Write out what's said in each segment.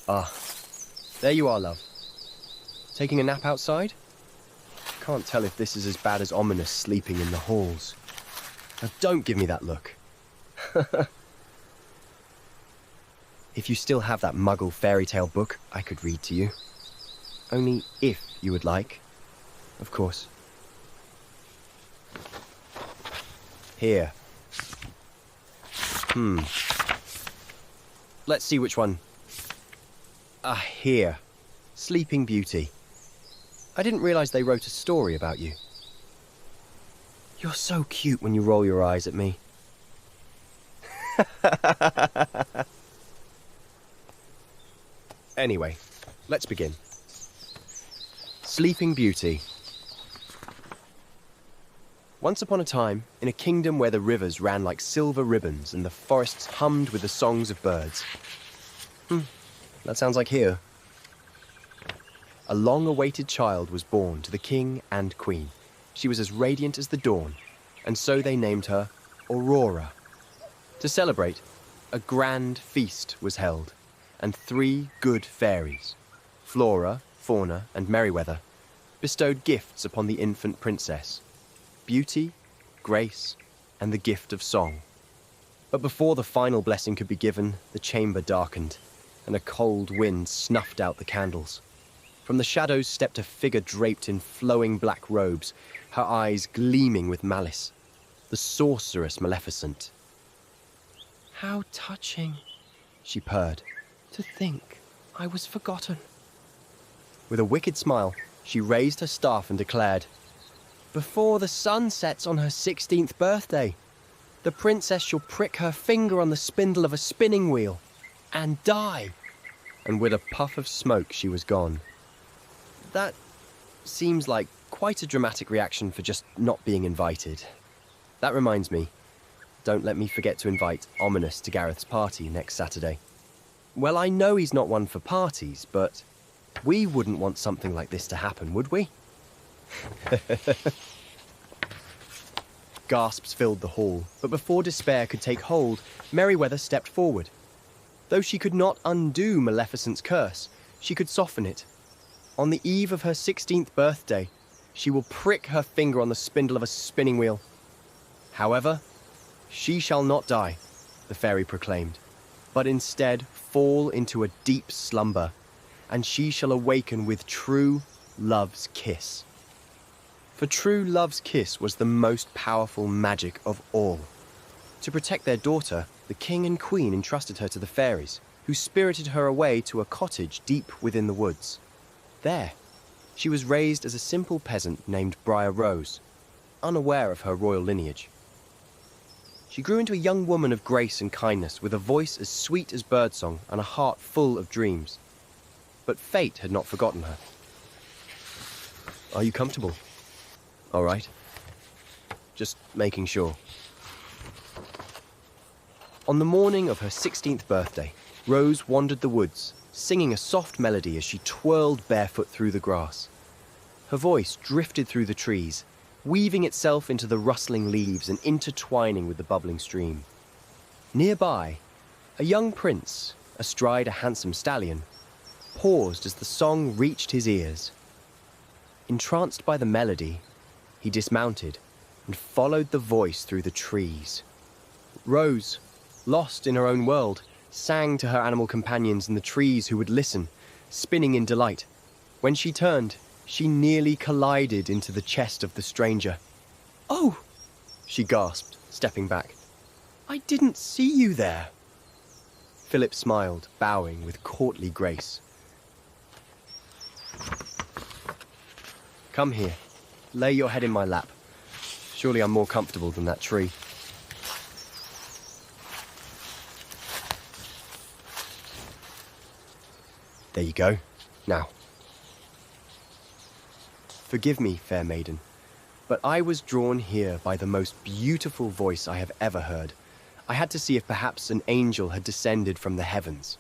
Ah, there you are, love. Taking a nap outside? Can't tell if this is as bad as ominous sleeping in the halls. Now don't give me that look. If you still have that Muggle fairy tale book, I could read to you. Only if you would like, of course. Here. Let's see which one. Here. Sleeping Beauty. I didn't realize they wrote a story about you. You're so cute when you roll your eyes at me. Anyway, let's begin. Sleeping Beauty. Once upon a time, in a kingdom where the rivers ran like silver ribbons and the forests hummed with the songs of birds. That sounds like here. A long-awaited child was born to the king and queen. She was as radiant as the dawn, and so they named her Aurora. To celebrate, a grand feast was held, and 3 good fairies, Flora, Fauna, and Merryweather, bestowed gifts upon the infant princess: beauty, grace, and the gift of song. But before the final blessing could be given, the chamber darkened, and a cold wind snuffed out the candles. From the shadows stepped a figure draped in flowing black robes, her eyes gleaming with malice, the sorceress Maleficent. "How touching," she purred. "To think I was forgotten." With a wicked smile, she raised her staff and declared, "Before the sun sets on her 16th birthday, the princess shall prick her finger on the spindle of a spinning wheel and die." And with a puff of smoke, she was gone. That seems like quite a dramatic reaction for just not being invited. That reminds me, don't let me forget to invite Ominous to Gareth's party next Saturday. Well, I know he's not one for parties, but we wouldn't want something like this to happen, would we? Gasps filled the hall, but before despair could take hold, Merryweather stepped forward. Though she could not undo Maleficent's curse, she could soften it. On the eve of her 16th birthday, she will prick her finger on the spindle of a spinning wheel. However, she shall not die, the fairy proclaimed, but instead fall into a deep slumber, and she shall awaken with true love's kiss. For true love's kiss was the most powerful magic of all. To protect their daughter, the king and queen entrusted her to the fairies, who spirited her away to a cottage deep within the woods. There, she was raised as a simple peasant named Briar Rose, unaware of her royal lineage. She grew into a young woman of grace and kindness, with a voice as sweet as birdsong and a heart full of dreams. But fate had not forgotten her. Are you comfortable? All right. Just making sure. On the morning of her 16th birthday, Rose wandered the woods, singing a soft melody as she twirled barefoot through the grass. Her voice drifted through the trees, weaving itself into the rustling leaves and intertwining with the bubbling stream. Nearby, a young prince, astride a handsome stallion, paused as the song reached his ears. Entranced by the melody, he dismounted and followed the voice through the trees. Rose, lost in her own world, sang to her animal companions in the trees who would listen, spinning in delight. When she turned, she nearly collided into the chest of the stranger. "Oh!" she gasped, stepping back. "I didn't see you there." Philip smiled, bowing with courtly grace. "Come here. Lay your head in my lap. Surely I'm more comfortable than that tree." There you go. Now. Forgive me, fair maiden, but I was drawn here by the most beautiful voice I have ever heard. I had to see if perhaps an angel had descended from the heavens.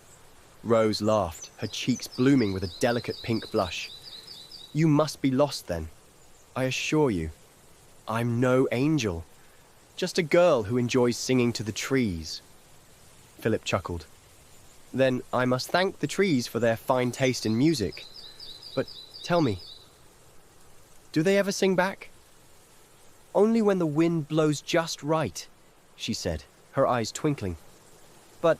Rose laughed, her cheeks blooming with a delicate pink blush. "You must be lost then. I assure you, I'm no angel. Just a girl who enjoys singing to the trees." Philip chuckled. Then I must thank the trees for their fine taste in music. But tell me, do they ever sing back? Only when the wind blows just right, she said, her eyes twinkling. But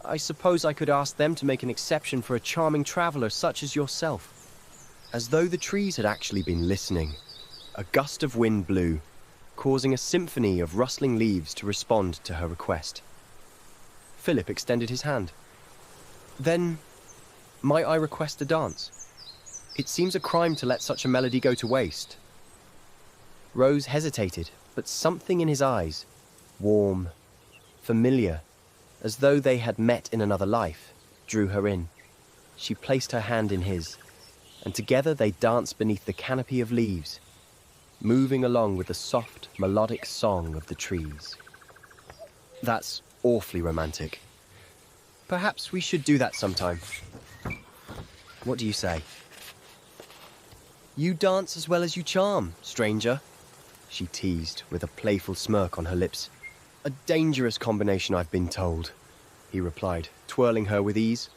I suppose I could ask them to make an exception for a charming traveller such as yourself. As though the trees had actually been listening, a gust of wind blew, causing a symphony of rustling leaves to respond to her request. Philip extended his hand. Then, might I request a dance? It seems a crime to let such a melody go to waste. Rose hesitated, but something in his eyes, warm, familiar, as though they had met in another life, drew her in. She placed her hand in his, and together they danced beneath the canopy of leaves, moving along with the soft, melodic song of the trees. That's awfully romantic. Perhaps we should do that sometime. What do you say? You dance as well as you charm, stranger, she teased with a playful smirk on her lips. A dangerous combination, I've been told, he replied, twirling her with ease.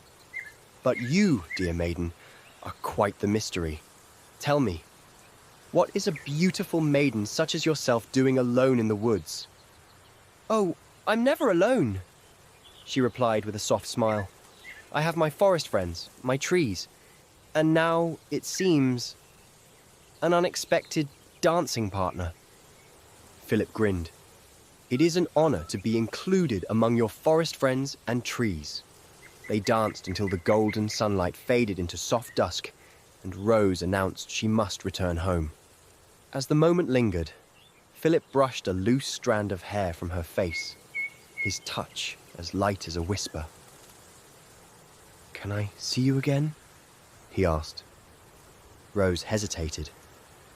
But you, dear maiden, are quite the mystery. Tell me, what is a beautiful maiden such as yourself doing alone in the woods? Oh, I'm never alone, she replied with a soft smile. I have my forest friends, my trees, and now, it seems, an unexpected dancing partner. Philip grinned. It is an honor to be included among your forest friends and trees. They danced until the golden sunlight faded into soft dusk, and Rose announced she must return home. As the moment lingered, Philip brushed a loose strand of hair from her face, his touch as light as a whisper. Can I see you again? He asked. Rose hesitated,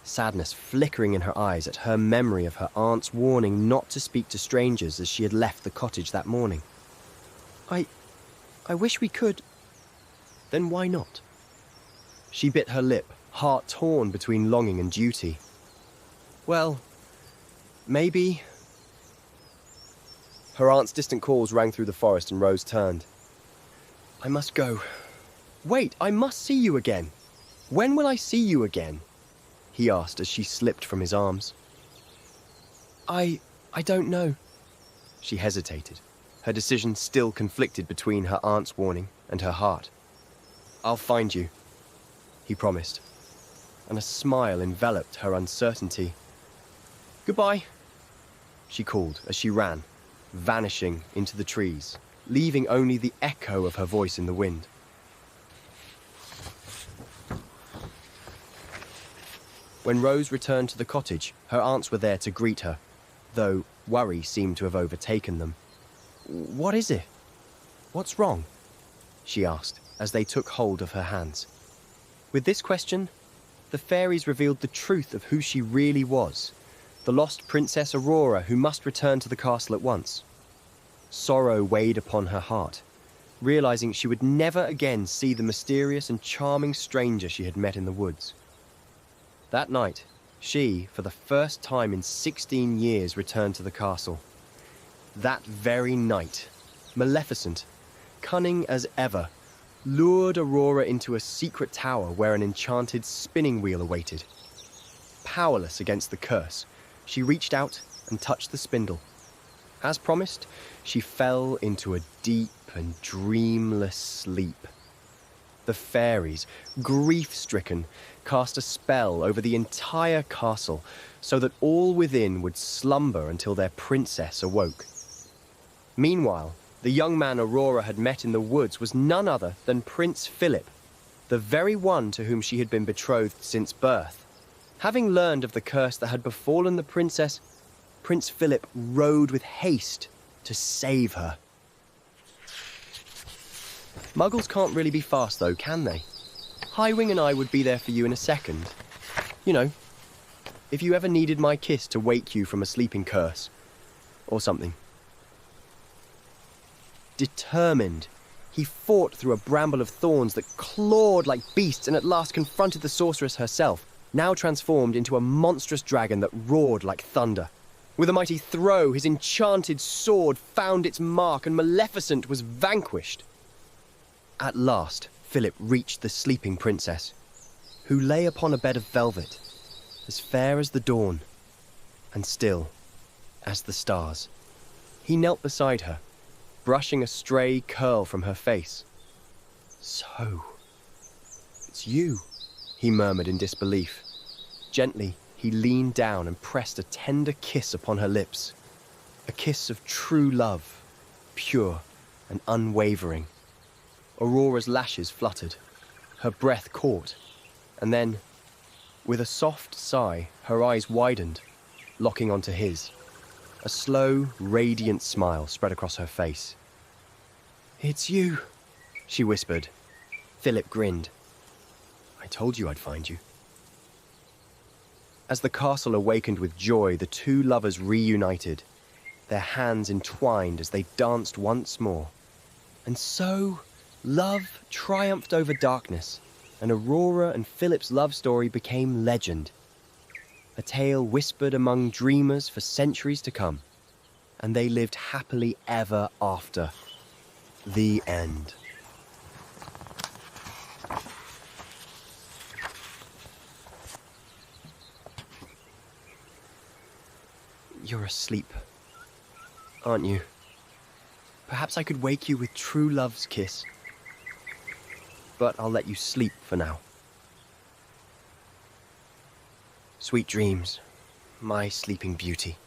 sadness flickering in her eyes at her memory of her aunt's warning not to speak to strangers as she had left the cottage that morning. I wish we could. Then why not? She bit her lip, heart torn between longing and duty. Well, maybe. Her aunt's distant calls rang through the forest and Rose turned. I must go. Wait, I must see you again. When will I see you again? He asked as she slipped from his arms. I don't know. She hesitated, her decision still conflicted between her aunt's warning and her heart. I'll find you, he promised, and a smile enveloped her uncertainty. Goodbye, she called as she ran, vanishing into the trees, leaving only the echo of her voice in the wind. When Rose returned to the cottage, her aunts were there to greet her, though worry seemed to have overtaken them. What is it? What's wrong? She asked as they took hold of her hands. With this question, the fairies revealed the truth of who she really was, the lost Princess Aurora who must return to the castle at once. Sorrow weighed upon her heart, realizing she would never again see the mysterious and charming stranger she had met in the woods. That night, she, for the first time in 16 years, returned to the castle. That very night, Maleficent, cunning as ever, lured Aurora into a secret tower where an enchanted spinning wheel awaited. Powerless against the curse, she reached out and touched the spindle. As promised, she fell into a deep and dreamless sleep. The fairies, grief-stricken, cast a spell over the entire castle so that all within would slumber until their princess awoke. Meanwhile, the young man Aurora had met in the woods was none other than Prince Philip, the very one to whom she had been betrothed since birth. Having learned of the curse that had befallen the princess, Prince Philip rode with haste to save her. Muggles can't really be fast though, can they? Highwing and I would be there for you in a second. You know, if you ever needed my kiss to wake you from a sleeping curse, or something. Determined, he fought through a bramble of thorns that clawed like beasts and at last confronted the sorceress herself, now transformed into a monstrous dragon that roared like thunder. With a mighty throw, his enchanted sword found its mark and Maleficent was vanquished. At last, Philip reached the sleeping princess, who lay upon a bed of velvet, as fair as the dawn, and still as the stars. He knelt beside her, brushing a stray curl from her face. "So, it's you," he murmured in disbelief. Gently, he leaned down and pressed a tender kiss upon her lips, a kiss of true love, pure and unwavering. Aurora's lashes fluttered, her breath caught, and then, with a soft sigh, her eyes widened, locking onto his. A slow, radiant smile spread across her face. "It's you," she whispered. Philip grinned. "I told you I'd find you." As the castle awakened with joy, the two lovers reunited, their hands entwined as they danced once more. And so, love triumphed over darkness, and Aurora and Philip's love story became legend. A tale whispered among dreamers for centuries to come, and they lived happily ever after. The end. You're asleep, aren't you? Perhaps I could wake you with true love's kiss. But I'll let you sleep for now. Sweet dreams, my sleeping beauty.